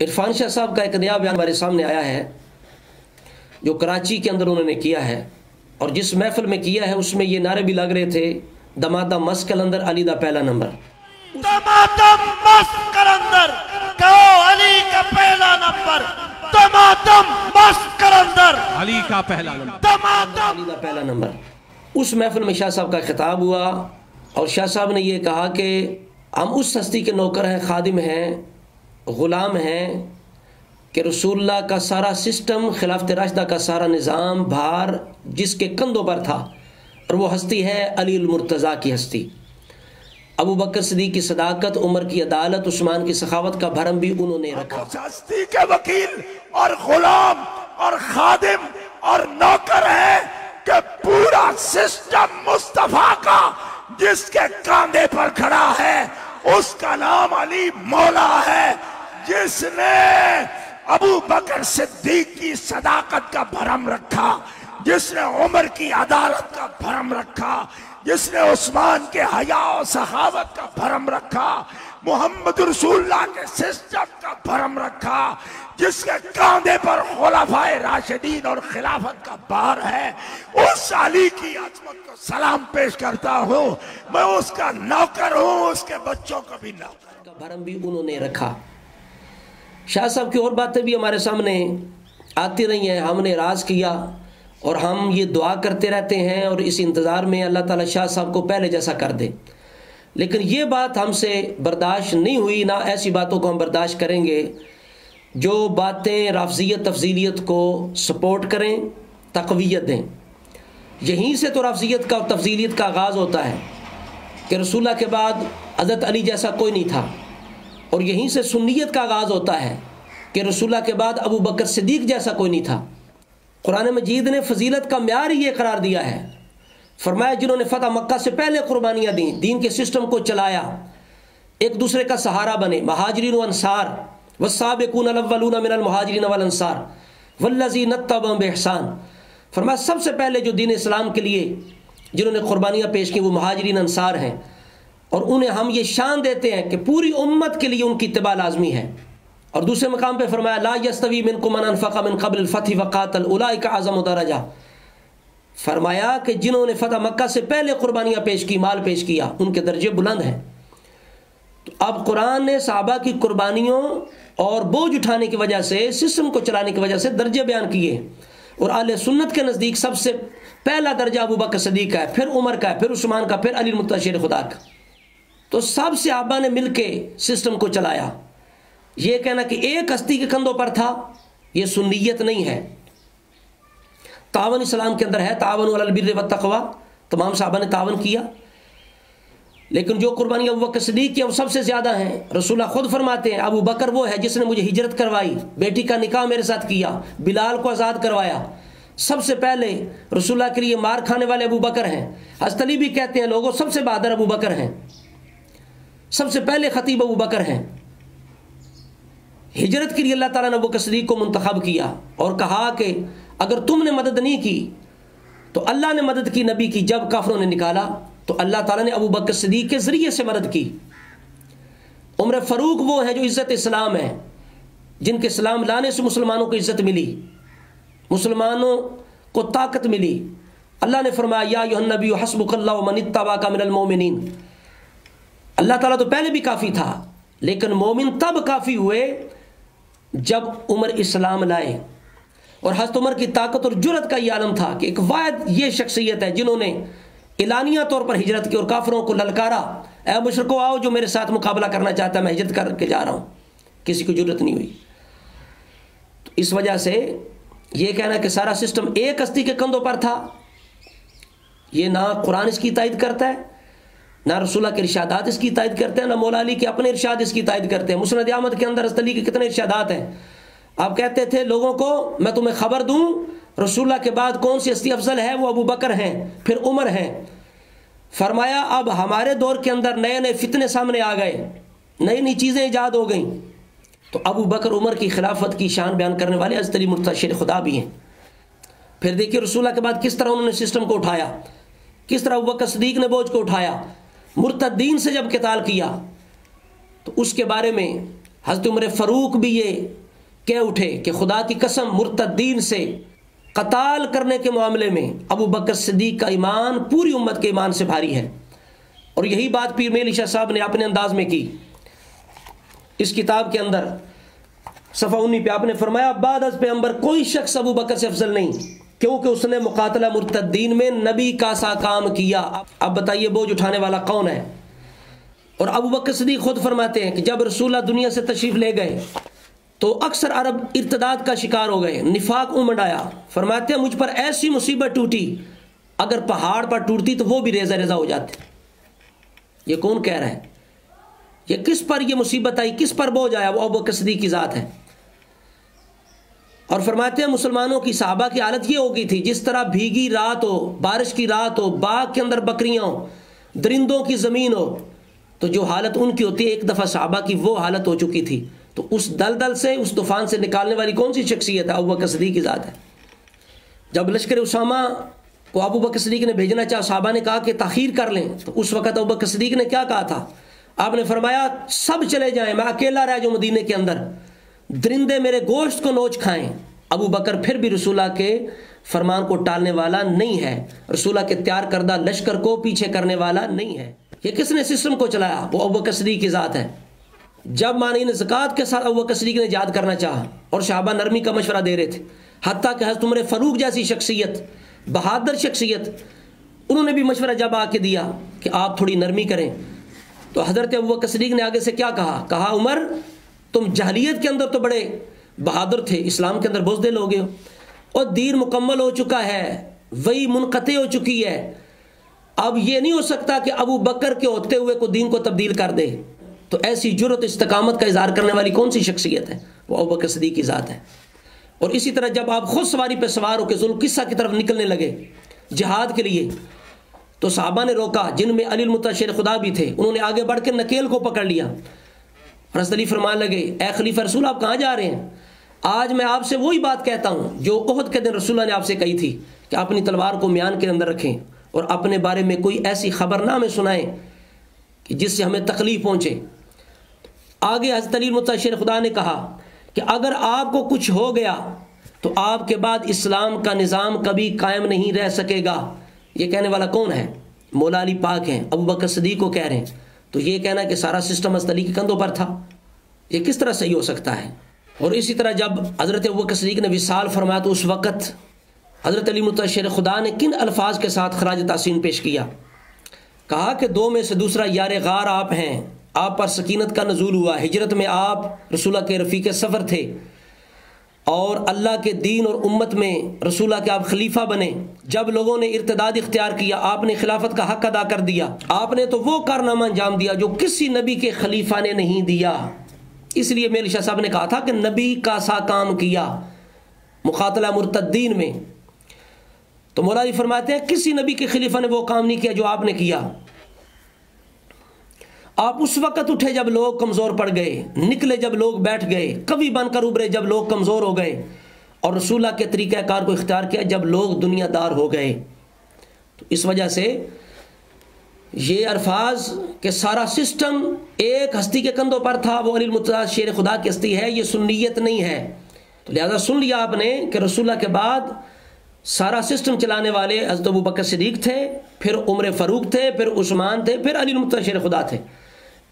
इरफान शाह साहब का एक नया बयान हमारे सामने आया है जो कराची के अंदर उन्होंने किया है, और जिस महफिल में किया है उसमें ये नारे भी लग रहे थे, दमादम मस्क कलंदर अली दा पहला नंबर। दमादम मस्क कलंदर कहो अली का पहला नंबर, दमादम मस्क कलंदर अली का पहला नंबर, दमादम अली दा पहला नंबर। उस महफिल में शाह साहब का खिताब हुआ और शाह साहब ने यह कहा कि हम उस हस्ती के नौकर हैं, खादिम हैं, ग़ुलाम हैं कि रसूलुल्लाह का सारा सिस्टम, खिलाफत राशिदा का सारा निज़ाम भार जिसके कंधों पर था, और वो हस्ती है अली मुर्तज़ा की हस्ती। अबू बकर सिद्दीक़ की सदाकत, उमर की अदालत, उस्मान की सखावत का भरम भी उन्होंने रखा। उस हस्ती के वकील और गुलाम और खादिम और नौकर है कि पूरा सिस्टम मुस्तफा का जिसके कांधे पर खड़ा है उसका नाम अली मौला है, जिसने अबू बकर सिद्दीक की सदाकत का भरम रखा, जिसने उमर की अदालत का भरम रखा, जिसने उस्मान के हया और सखावत का भरम रखा, मोहम्मद रसूलुल्लाह के सिस्टम का भरम रखा, जिसके कांधे पर खुलाफाए राशिदीन और खिलाफत का भार है, उस अली की अजमत को सलाम पेश करता हूँ। मैं उसका नौकर हूँ, उसके बच्चों को भी नौकर का भरम भी उन्होंने रखा। शाह साहब की और बातें भी हमारे सामने आती रही हैं, हमने राज किया और हम ये दुआ करते रहते हैं और इस इंतज़ार में अल्लाह ताला शाह साहब को पहले जैसा कर दे। लेकिन ये बात हमसे बर्दाश्त नहीं हुई, ना ऐसी बातों को हम बर्दाश्त करेंगे जो बातें राफ़ज़ियत तफ़ज़ीलियत को सपोर्ट करें, तक़वियत दें। यहीं से तो राफ़ज़ियत का और तफ़ज़ीलियत का आगाज़ होता है कि रसूलुल्लाह के बाद हज़रत अली जैसा कोई नहीं था, और यहीं से सुन्नियत का आगाज़ होता है कि रसूलुल्लाह के बाद अबू बकर सिद्दीक़ जैसा कोई नहीं था। कुरान मजीद ने फजीलत का म्यार ही ये करार दिया है, फरमाया जिन्होंने फ़तह मक्का से पहले कुर्बानियाँ दी, दीन के सिस्टम को चलाया, एक दूसरे का सहारा बने, महाजिरीन व अंसार वस्साबिकून अल-अव्वलून मिनल मुहाजिरीन वल अंसार वल्लज़ीना इत्तबअहुम बिइहसान। फरमाया सबसे पहले जो दीन इस्लाम के लिए जिन्होंने कुर्बानियाँ पेश की वो महाजिरीन अंसार हैं, और उन्हें हम ये शान देते हैं कि पूरी उम्मत के लिए उनकी इत्तिबा लाजमी है। और दूसरे मकाम पे फरमाया ला यस्तवी मिनकुम मन अनफ़क़ मिन क़ब्ल अल-फ़त्ह व क़ातल उलाइका अअज़मु दरजा। फरमाया कि जिन्होंने फ़तह मक्का से पहले कुर्बानियाँ पेश की, माल पेश किया, उनके दर्जे बुलंद हैं। तो अब कुरान ने सहाबा की कुर्बानियों और बोझ उठाने की वजह से, सिस्टम को चलाने की वजह से दर्जे बयान किए, और अहले सुन्नत के नज़दीक सबसे पहला दर्जा अबू बकर सिद्दीक़ का है, फिर उमर का है, फिर उस्मान का, फिर अली मुर्तज़ा खुदा का। तो सब सहाबा ने मिल के सिस्टम को चलाया। ये कहना कि एक हस्ती के कंधों पर था, ये सुन्नियत नहीं है। तावन इस्लाम के अंदर है, तावन अलल बिर्रि व तक़वा, तमाम सहाबा ने तावन किया, लेकिन जो कुर्बानी अबू बकर सिद्दीक़ की वो सबसे ज़्यादा हैं। रसूलुल्लाह खुद फरमाते हैं अबू बकर वो है जिसने मुझे हिजरत करवाई, बेटी का निकाह मेरे साथ किया, बिलाल को आज़ाद करवाया। सबसे पहले रसूलुल्लाह के लिए मार खाने वाले अबू बकर हैं। हज़रत अली भी कहते हैं लोगों सबसे बहादुर अबू बकर हैं, सबसे पहले खतीब अबू बकर हैं। हिजरत के लिए अल्लाह ताला ने अबू बकर सिद्दीक़ को मुंतखब किया और कहा कि अगर तुमने मदद नहीं की तो अल्लाह ने मदद की नबी की। जब काफिरों ने निकाला तो अल्लाह ताला ने अबू बकर सिद्दीक़ के ज़रिए से मदद की। उमर फ़ारूक वो है जो इज़्ज़त इस्लाम है, जिनके इस्लाम लाने से मुसलमानों को इज़्ज़त मिली, मुसलमानों को ताकत मिली। अल्लाह ने फरमाया या अय्युहन नबिय्यु हस्बुकल्लाहु व मन इत्तबअका मिनल मोमिनीन। अल्लाह ताला तो पहले भी काफ़ी था, लेकिन मोमिन तब काफ़ी हुए जब उमर इस्लाम लाए। और हज़रत उमर की ताकत और जुर्रत का ये आलम था कि एक वाहिद ये शख्सियत है जिन्होंने एलानिया तौर पर हिजरत की और काफिरों को ललकारा, ऐ मुशरिको आओ जो मेरे साथ मुकाबला करना चाहता है, मैं हिजरत करके जा रहा हूँ। किसी को जुर्रत नहीं हुई। तो इस वजह से ये कहना कि सारा सिस्टम एक हस्ती के कंधों पर था, ये ना कुरान इसकी तायद करता है, ना रसूलुल्लाह के इरशादात इसकी तायद करते हैं, ना मौला अली के अपने इरशाद इसकी तायद करते हैं। मुस्नद अहमद के अंदर हज़रत अली के कितने इरशादात हैं। आप कहते थे लोगों को मैं तुम्हें खबर दूं रसूलुल्लाह के बाद कौन सी हस्ती अफजल है, वो अबू बकर हैं, फिर उमर हैं। फरमाया अब हमारे दौर के अंदर नए नए फितने सामने आ गए, नई नई चीज़ें ईजाद हो गई, तो अबू बकर उमर की खिलाफत की शान बयान करने वाले हज़रत अली मुर्तज़ा खुदा भी हैं। फिर देखिए रसूलुल्लाह के बाद किस तरह उन्होंने सिस्टम को उठाया, किस तरह अबू बकर सिद्दीक़ ने बोझ को उठाया। मुर्तद्दीन से जब क़िताल किया तो उसके बारे में हज़रत उमर फ़ारूक भी ये कह उठे कि खुदा की कसम मुर्तद्दीन से कताल करने के मामले में अबू बकर सिद्दीक़ का ईमान पूरी उम्मत के ईमान से भारी है। और यही बात पीर मेली शाह साहब ने अपने अंदाज में की। इस किताब के अंदर सफ़ा 19 पे आपने फरमाया, बाद अज़ पैगंबर कोई शख्स अबू बकर से अफजल नहीं, क्योंकि उसने मुकातला मुर्तद्दीन में नबी का सा काम किया। अब बताइए बोझ उठाने वाला कौन है? और अबू बकर सिद्दीक़ खुद फरमाते हैं कि जब रसूलुल्लाह दुनिया से तशरीफ़ ले गए तो अक्सर अरब इर्तदाद का शिकार हो गए, निफाक उमड़ आया। फरमाते हैं मुझ पर ऐसी मुसीबत टूटी, अगर पहाड़ पर टूटती तो वो भी रेजा रेजा हो जाते। ये कौन कह रहा है? ये किस पर ये मुसीबत आई, किस पर बोझ आया? वो अबू बकर सिद्दीक़ की ज़ात है। और फरमाते हैं मुसलमानों की सहाबा की हालत ये हो गई थी जिस तरह भीगी रात हो, बारिश की रात हो, बाग के अंदर बकरियां हो, दरिंदों की ज़मीन हो, तो जो हालत उनकी होती है एक दफ़ा सहाबा की वो हालत हो चुकी थी। तो उस दलदल से, उस तूफ़ान से निकालने वाली कौन सी शख्सियत है? अबू बकर सिद्दीक़ की ज़ात है। जब लश्कर उसामा को अबू बकर सिद्दीक़ ने भेजना चाहा, सहाबा ने कहा कि ताख़ीर कर लें, तो उस वक़्त अबू बकर सिद्दीक़ ने क्या कहा था? आपने फरमाया सब चले जाएं, मैं अकेला रह जाऊँ मदीने के अंदर, दरिंदे मेरे गोश्त को नोच खाएं। अबू बकर फिर भी रसूला के फरमान को टालने वाला नहीं है, रसूला के तैयार करदा लश्कर को पीछे करने वाला नहीं है। ये किसने सिस्टम को चलाया? वो अबू बकर सिद्दीक़ की ज़ात है। जब मानीन ज़कात के साथ अबू बकर सिद्दीक़ ने जिहाद करना चाहा और सहाबा नरमी का मशवरा दे रहे थे, हत्ता कि हज़रत उमर फ़ारूक जैसी शख्सियत, बहादुर शख्सियत, उन्होंने भी मशवरा जब आके दिया कि आप थोड़ी नरमी करें, तो हज़रत अबू बकर सिद्दीक़ ने आगे से क्या कहा? उमर तुम जहलियत के अंदर तो बड़े बहादुर थे, इस्लाम के अंदर बुज़दिल हो गए हो, और दीन मुकम्मल हो चुका है, वही मुनक़ते हो चुकी है, अब ये नहीं हो सकता कि अबू बकर के होते हुए को दीन को तब्दील कर दे। तो ऐसी जुर्रत इस्तकामत का इज़हार करने वाली कौन सी शख्सियत है? वो अबू बकर सिद्दीक़ की ज़ात है। और इसी तरह जब आप खुद सवारी पर सवार होकर ज़ुल्क़िस्सा की तरफ निकलने लगे जिहाद के लिए, तो सहाबा ने रोका, जिनमें अली मुतशर खुदा भी थे। उन्होंने आगे बढ़ के नकेल को पकड़ लिया। हज़रत अली फरमान लगे, ए खलीफा रसूल आप कहाँ जा रहे हैं? आज मैं आपसे वही बात कहता हूँ जो उहद के दिन रसूलुल्लाह ने आपसे कही थी कि अपनी तलवार को म्यान के अंदर रखें और अपने बारे में कोई ऐसी खबर ना हमें सुनाएं कि जिससे हमें तकलीफ पहुँचे। आगे हज़रत अली मुतशर खुदा ने कहा कि अगर आपको कुछ हो गया तो आपके बाद इस्लाम का निज़ाम कभी कायम नहीं रह सकेगा। ये कहने वाला कौन है? मौला अली पाक हैं, अबू बकर सिद्दीक़ को कह रहे हैं। तो ये कहना कि सारा सिस्टम हज़रत अली के कंधों पर था, ये किस तरह सही हो सकता है? और इसी तरह जब हज़रत अबू बकर सिद्दीक़ ने विसाल फरमाया तो उस वक़्त हज़रत अली मुतशर खुदा ने किन अल्फाज के साथ खराज तासीन पेश किया? कहा कि दो में से दूसरा यार गार आप हैं, आप पर सकीनत का नज़ूल हुआ, हिजरत में आप रसूला के रफ़ीक़ सफ़र थे और अल्लाह के दीन और उम्मत में रसूला के आप खलीफा बने। जब लोगों ने इर्तिदाद इख्तियार किया, आपने खिलाफत का हक अदा कर दिया। आपने तो वो कारनामा अंजाम दिया जो किसी नबी के खलीफा ने नहीं दिया। इसलिए मेरे शाह साहब ने कहा था कि नबी का सा काम किया मुकातला मुर्तद्दीन में। तो मौला जी फरमाते हैं किसी नबी के खलीफा ने वो काम नहीं किया जो आपने किया। आप उस वक़्त उठे जब लोग कमज़ोर पड़ गए, निकले जब लोग बैठ गए, कवि बनकर उभरे जब लोग कमज़ोर हो गए, और रसूला के तरीक़ाकार को इख्तियार किया जब लोग दुनियादार हो गए। तो इस वजह से ये अल्फाज के सारा सिस्टम एक हस्ती के कंधों पर था, वो अली मुर्तज़ा शेर खुदा की हस्ती है, ये सुन्नियत नहीं है। तो लिहाजा सुन लिया आपने कि रसूला के बाद सारा सिस्टम चलाने वाले हज़रत अबू बकर सिद्दीक़ थे, फिर उमर फ़ारूक थे, फिर उस्मान थे, फिर अली मुर्तज़ा शेर खुदा थे।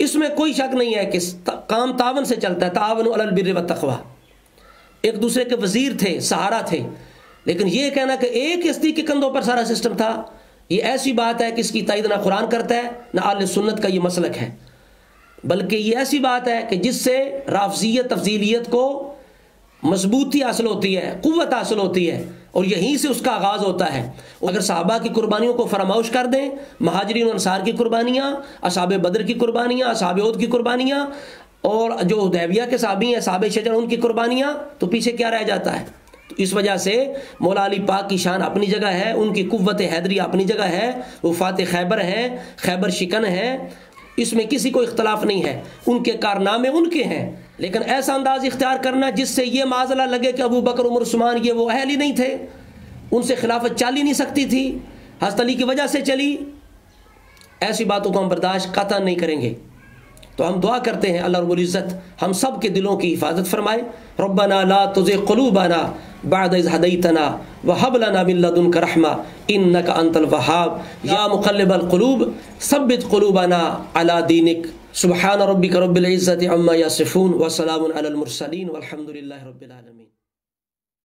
इसमें कोई शक नहीं है कि काम तावन से चलता है, तावन अलल बिर्रि व तक़वा, एक दूसरे के वज़ीर थे, सहारा थे। लेकिन ये कहना कि एक हस्ती के कंधों पर सारा सिस्टम था, ये ऐसी बात है कि इसकी तायद ना कुरान करता है ना अहले सुन्नत का ये मसलक है, बल्कि ये ऐसी बात है कि जिससे राफ़ज़ियत तफ़ज़ीलियत को मजबूती हासिल होती है, क़ुव्वत हासिल होती है, और यहीं से उसका आगाज़ होता है। अगर सहाबा की कुर्बानियों को फरामोश कर दें, महाजिरीन और अंसार की कुर्बानियाँ, असहाबे बदर की कुर्बानियाँ, असहाबे उहद की कुर्बानियाँ, और जो हुदैबिया के सहाबी हैं असहाबे शजर उनकी कुर्बानियाँ, तो पीछे क्या रह जाता है? तो इस वजह से मौला अली पाक की शान अपनी जगह है, उनकी कुव्वत हैदरी अपनी जगह है, वो फ़ातिह खैबर हैं, खैबर शिकन हैं, इसमें किसी को इख्तलाफ नहीं है, उनके कारनामे उनके हैं। लेकिन ऐसा अंदाज इख्तियार करना जिससे ये माजला लगे कि अबू बकर उमर उस्मान ये वो अहल ही नहीं थे, उनसे खिलाफत चल ही नहीं सकती थी, हज़रत अली की वजह से चली, ऐसी बातों को हम बर्दाश्त कतई नहीं करेंगे। तो हम दुआ करते हैं अल्लाह रब्बुल इज़्ज़त हम सब के दिलों की हिफाजत फरमाए। रब्बना ला तुज़िग़ क़ुलूबना बअद इज़ हदैतना व हब लना मिन लदुनका रहमा इन्नका अंतल वहाब या मुक़ल्लिबल क़ुलूब सब्बित क़ुलूबना अला दीनिक। सुब्हान रब्बिका रब्बिल इज़्ज़ति अम्मा यसिफ़ून व सलामुन अलल मुरसलीन वल्हम्दुलिल्लाहि रब्बिल आलमीन।